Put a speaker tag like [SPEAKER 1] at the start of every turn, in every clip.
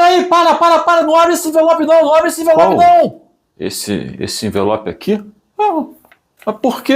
[SPEAKER 1] Peraí, para, não abre esse envelope não abre esse envelope não!
[SPEAKER 2] Esse envelope aqui? Mas por quê?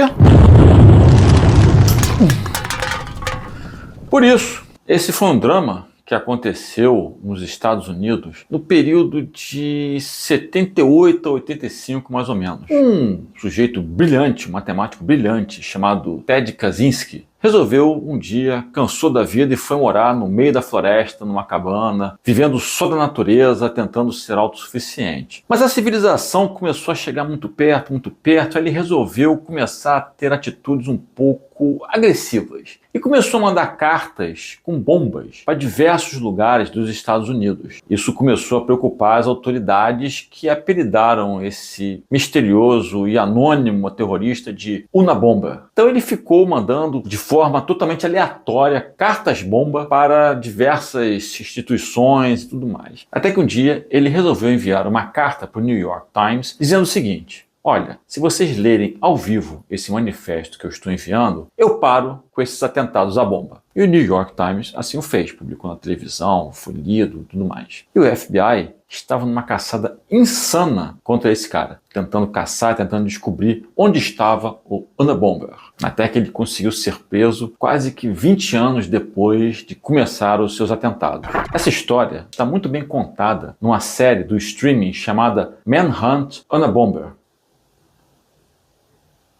[SPEAKER 2] Por isso, esse foi um drama que aconteceu nos Estados Unidos no período de 78 a 85, mais ou menos. Um sujeito brilhante, um matemático brilhante, chamado Ted Kaczynski, resolveu um dia, cansou da vida e foi morar no meio da floresta, numa cabana, vivendo só da natureza, tentando ser autossuficiente. Mas a civilização começou a chegar muito perto, aí ele resolveu começar a ter atitudes um pouco agressivas. E começou a mandar cartas com bombas para diversos lugares dos Estados Unidos. Isso começou a preocupar as autoridades, que apelidaram esse misterioso e anônimo terrorista de Unabomber. Então ele ficou mandando de forma totalmente aleatória cartas-bomba para diversas instituições e tudo mais. Até que um dia ele resolveu enviar uma carta para o New York Times dizendo o seguinte: olha, se vocês lerem ao vivo esse manifesto que eu estou enviando, eu paro com esses atentados à bomba. E o New York Times assim o fez, publicou na televisão, foi lido e tudo mais. E o FBI estava numa caçada insana contra esse cara, tentando caçar, tentando descobrir onde estava o Unabomber. Até que ele conseguiu ser preso quase que 20 anos depois de começar os seus atentados. Essa história está muito bem contada numa série do streaming chamada Manhunt Unabomber.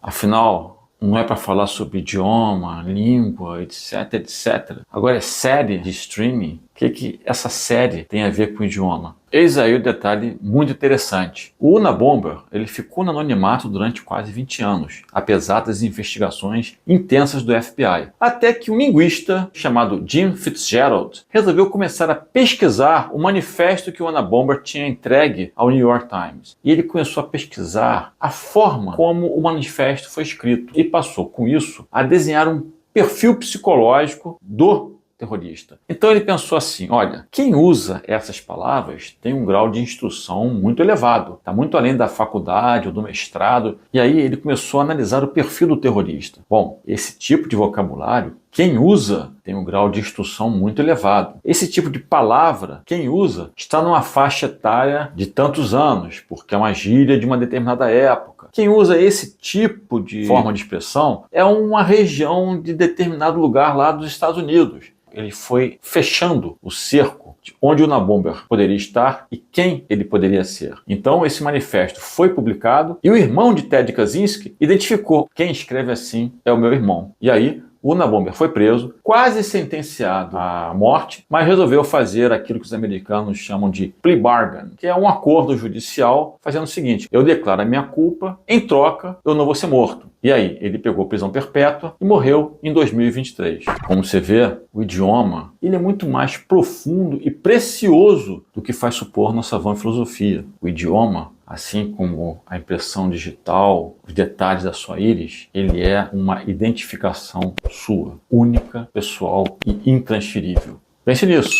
[SPEAKER 2] Afinal, não é para falar sobre idioma, língua, etc, etc. Agora é série de streaming. O que essa série tem a ver com o idioma? Eis aí o detalhe muito interessante. O Unabomber, ele ficou no anonimato durante quase 20 anos, apesar das investigações intensas do FBI. Até que um linguista chamado Jim Fitzgerald resolveu começar a pesquisar o manifesto que o Unabomber tinha entregue ao New York Times. E ele começou a pesquisar a forma como o manifesto foi escrito. E passou, com isso, a desenhar um perfil psicológico do terrorista. Então ele pensou assim: olha, quem usa essas palavras tem um grau de instrução muito elevado, está muito além da faculdade ou do mestrado. E aí ele começou a analisar o perfil do terrorista. Bom, esse tipo de vocabulário, quem usa tem um grau de instrução muito elevado. Esse tipo de palavra, quem usa, está numa faixa etária de tantos anos, porque é uma gíria de uma determinada época. Quem usa esse tipo de forma de expressão é uma região de determinado lugar lá dos Estados Unidos. Ele foi fechando o cerco de onde o Unabomber poderia estar e quem ele poderia ser. Então esse manifesto foi publicado e o irmão de Ted Kaczynski identificou: quem escreve assim é o meu irmão. E aí o Unabomber foi preso, quase sentenciado à morte, mas resolveu fazer aquilo que os americanos chamam de plea bargain, que é um acordo judicial fazendo o seguinte: eu declaro a minha culpa, em troca eu não vou ser morto. E aí ele pegou prisão perpétua e morreu em 2023. Como você vê, o idioma ele é muito mais profundo e precioso do que faz supor nossa vã filosofia. O idioma, assim como a impressão digital, os detalhes da sua íris, ele é uma identificação sua, única, pessoal e intransferível. Pense nisso.